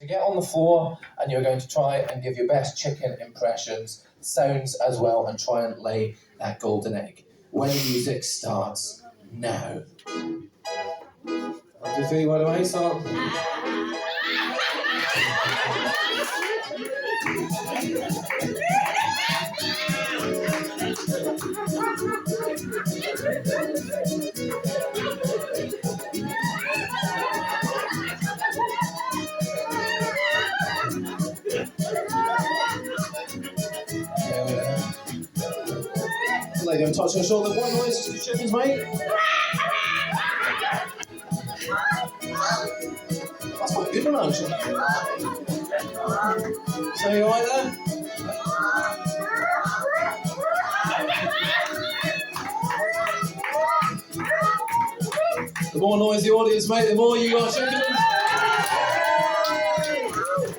to get on the floor and you're going to try and give your best chicken impressions, sounds as well, and try and lay that golden egg. When the music starts now. 1, 2, 3, right away, start. Lady on touch her shoulder. What noise do chickens make? That's quite a good one, actually. So you alright there? The more noise the audience make, the more you got chickens.